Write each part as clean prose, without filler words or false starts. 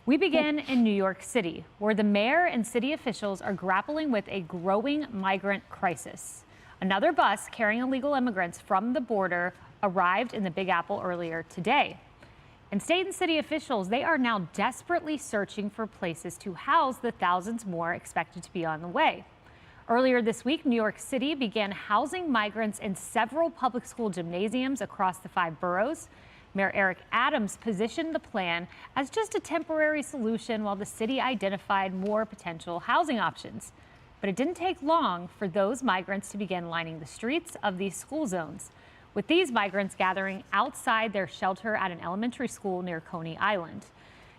We begin in New York City, where the mayor and city officials are grappling with a growing migrant crisis. Another bus carrying illegal immigrants from the border arrived in the Big Apple earlier today. And state and city officials, they are now desperately searching for places to house the thousands more expected to be on the way. Earlier this week, New York City began housing migrants in several public school gymnasiums across the 5 boroughs. Mayor Eric Adams positioned the plan as just a temporary solution while the city identified more potential housing options. But it didn't take long for those migrants to begin lining the streets of these school zones, with these migrants gathering outside their shelter at an elementary school near Coney Island.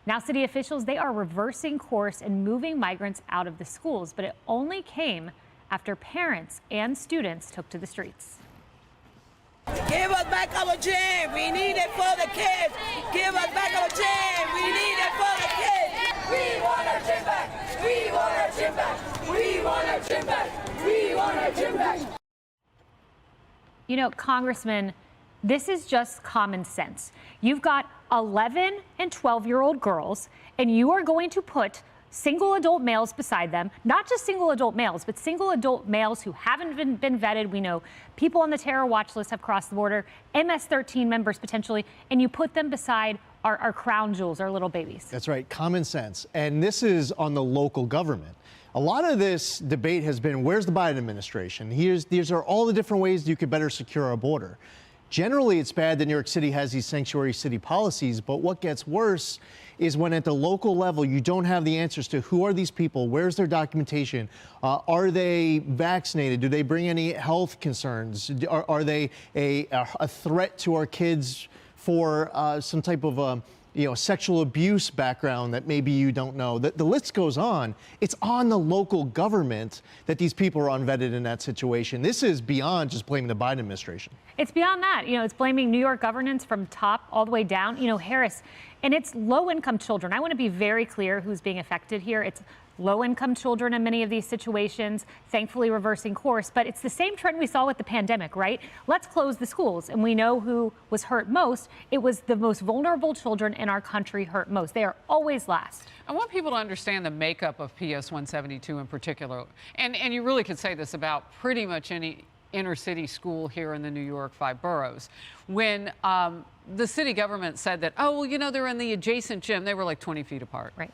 Now, city officials, they are reversing course and moving migrants out of the schools, but it only came after parents and students took to the streets. Give us back our gym. We need it for the kids. Give us back our gym. We need it for the kids. We want our gym back. We want our gym back. We want our gym back. We want our gym back. You know, Congressman, this is just common sense. You've got 11 and 12-year-old girls, and you are going to put single adult males beside them, not just single adult males, but single adult males who haven't been vetted. We know people on the terror watch list have crossed the border, MS-13 members potentially, and you put them beside our crown jewels, our little babies. That's right, common sense. And this is on the local government. A lot of this debate has been, where's the Biden administration? These are all the different ways you could better secure our border. Generally, it's bad that New York City has these sanctuary city policies, but what gets worse is when at the local level you don't have the answers to who are these people, where's their documentation, are they vaccinated, do they bring any health concerns, are they a threat to our kids for some type of sexual abuse background that maybe you don't know. The list goes on. It's on the local government that these people are unvetted in that situation. This is beyond just blaming the Biden administration. It's beyond that. It's blaming New York governance from top all the way down. Harris, and it's low-income children. I want to be very clear who's being affected here. It's low-income children in many of these situations, thankfully reversing course. But it's the same trend we saw with the pandemic, right? Let's close the schools. And we know who was hurt most. It was the most vulnerable children in our country hurt most. They are always last. I want people to understand the makeup of PS 172 in particular. And you really could say this about pretty much any inner city school here in the New York 5 boroughs. When the city government said that, they're in the adjacent gym, they were like 20 feet apart. Right.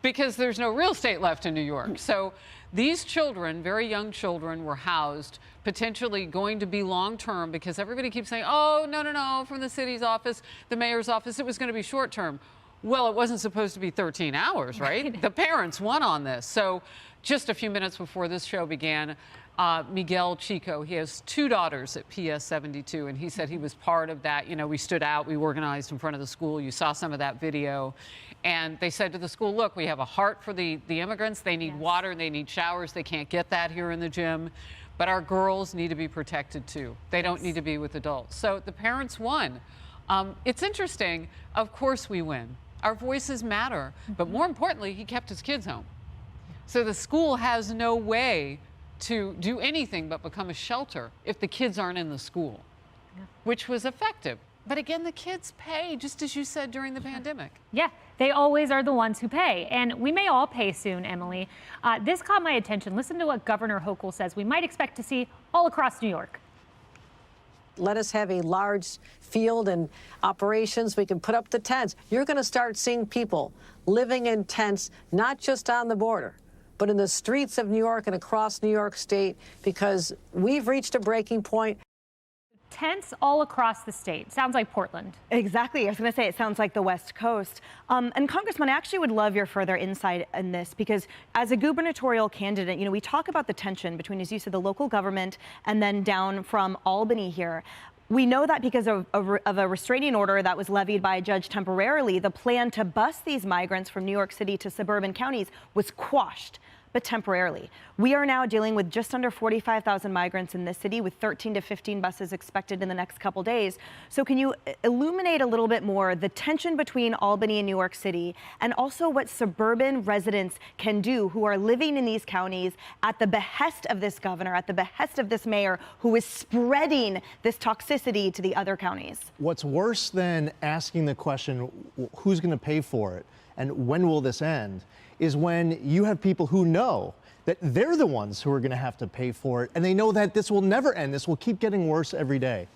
Because there's no real estate left in New York. So these children, very young children, were housed, potentially going to be long-term, because everybody keeps saying, oh, no, from the city's office, the mayor's office, it was going to be short-term. Well, it wasn't supposed to be 13 hours, right? The parents won on this. So just a few minutes before this show began, Miguel Chico, he has 2 daughters at PS 72, and he said he was part of that. We stood out, we organized in front of the school. You saw some of that video. And they said to the school, look, we have a heart for the immigrants. They need water, they need showers. They can't get that here in the gym. But our girls need to be protected too. They don't need to be with adults. So the parents won. It's interesting. Of course we win. Our voices matter. But more importantly, he kept his kids home. So the school has no way to do anything but become a shelter if the kids aren't in the school, which was effective. But again, the kids pay, just as you said during the pandemic. Yeah, they always are the ones who pay. And we may all pay soon, Emily. This caught my attention. Listen to what Governor Hochul says we might expect to see all across New York. Let us have a large field and operations. We can put up the tents. You're going to start seeing people living in tents, not just on the border, but in the streets of New York and across New York State, because we've reached a breaking point. Tents all across the state. Sounds like Portland. Exactly. I was going to say, it sounds like the West Coast. And Congressman, I actually would love your further insight in this, because as a gubernatorial candidate, we talk about the tension between, as you said, the local government and then down from Albany here. We know that because of a restraining order that was levied by a judge temporarily, the plan to bus these migrants from New York City to suburban counties was quashed. but temporarily. We are now dealing with just under 45,000 migrants in this city, with 13 to 15 buses expected in the next couple days. So can you illuminate a little bit more the tension between Albany and New York City, and also what suburban residents can do who are living in these counties at the behest of this governor, at the behest of this mayor, who is spreading this toxicity to the other counties? What's worse than asking the question, who's going to pay for it and when will this end, is when you have people who know that they're the ones who are going to have to pay for it, and they know that this will never end. This will keep getting worse every day.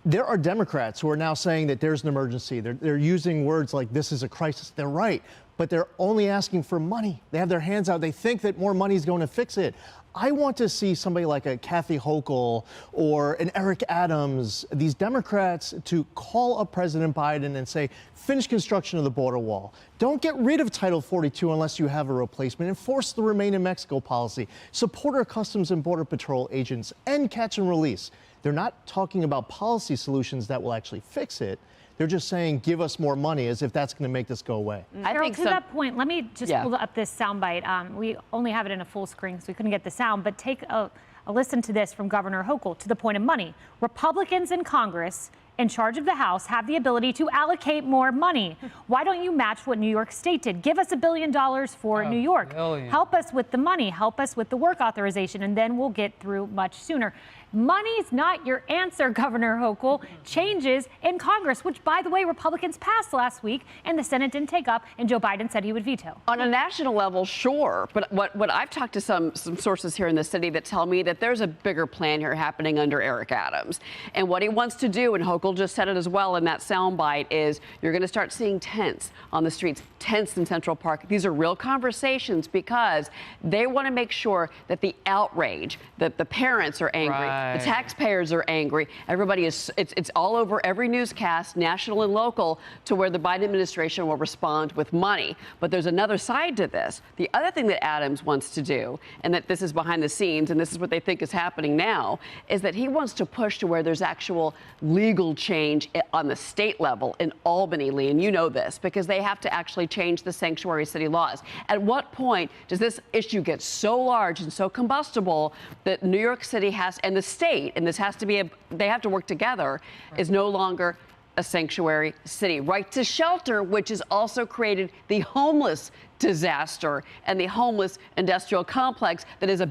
There are Democrats who are now saying that there's an emergency. They're using words like this is a crisis. They're right, but they're only asking for money. They have their hands out. They think that more money is going to fix it. I want to see somebody like a Kathy Hochul or an Eric Adams, these Democrats, to call up President Biden and say, finish construction of the border wall. Don't get rid of Title 42 unless you have a replacement. Enforce the Remain in Mexico policy. Support our Customs and Border Patrol agents. End catch and release. They're not talking about policy solutions that will actually fix it. They're just saying, give us more money, as if that's going to make this go away. Cheryl, to that point, let me just pull up this soundbite. We only have it in a full screen, so we couldn't get the sound, but take a listen to this from Governor Hochul to the point of money. Republicans in Congress in charge of the House have the ability to allocate more money. Why don't you match what New York State did? Give us $1 billion for New York. Help us with the money. Help us with the work authorization, and then we'll get through much sooner. Money's not your answer, Governor Hochul. Changes in Congress, which, by the way, Republicans passed last week, and the Senate didn't take up, and Joe Biden said he would veto. On a national level, sure. But what I've talked to some sources here in the city that tell me that there's a bigger plan here happening under Eric Adams. And what he wants to do, and Hochul just said it as well in that soundbite, is you're going to start seeing tents on the streets, tents in Central Park. These are real conversations because they want to make sure that the outrage, that the parents are angry, the taxpayers are angry. Everybody is, it's all over every newscast, national and local, to where the Biden administration will respond with money. But there's another side to this. The other thing that Adams wants to do, and that this is behind the scenes, and this is what they think is happening now, is that he wants to push to where there's actual legal change on the state level in Albany, Lee, and you know this, because they have to actually change the sanctuary city laws. At what point does this issue get so large and so combustible that New York City has, and the state, and this has to be, they have to work together, is no longer a sanctuary city? Right to shelter, which has also created the homeless disaster and the homeless industrial complex that is a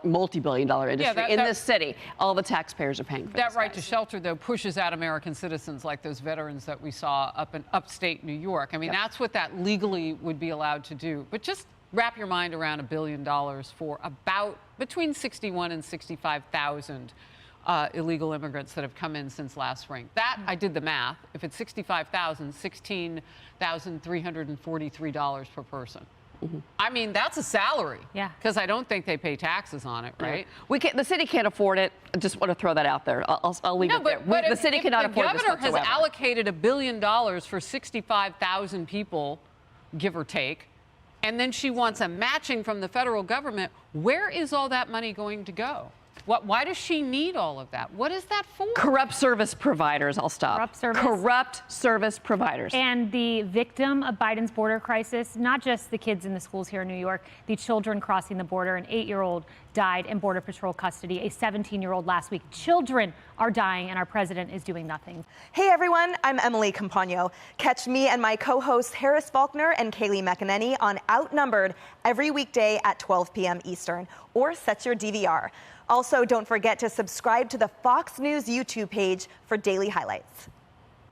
multi-billion-dollar industry in this city. All the taxpayers are paying for that. Right to shelter, though, pushes out American citizens like those veterans that we saw up in upstate New York. I mean, that's what that legally would be allowed to do. But just wrap your mind around $1 billion for about between 61 and 65,000 illegal immigrants that have come in since last spring. That, I did the math. If it's 65,000, $16,343 per person. I mean, that's a salary. Yeah. Because I don't think they pay taxes on it, right? We can't, the city can't afford it. I just want to throw that out there. I'll leave it there. The city cannot afford this whatsoever. The governor has allocated $1 billion for 65,000 people, give or take, and then she wants a matching from the federal government. Where is all that money going to go? Why does she need all of that? What is that for? Corrupt service providers. I'll stop. Corrupt service providers. And the victim of Biden's border crisis, not just the kids in the schools here in New York, the children crossing the border. An 8-year-old died in Border Patrol custody, a 17-year-old last week. Children are dying, and our president is doing nothing. Hey, everyone. I'm Emily Campagno. Catch me and my co-hosts Harris Faulkner and Kaylee McEnany on Outnumbered every weekday at 12 p.m. Eastern, or set your DVR. Also, don't forget to subscribe to the Fox News YouTube page for daily highlights.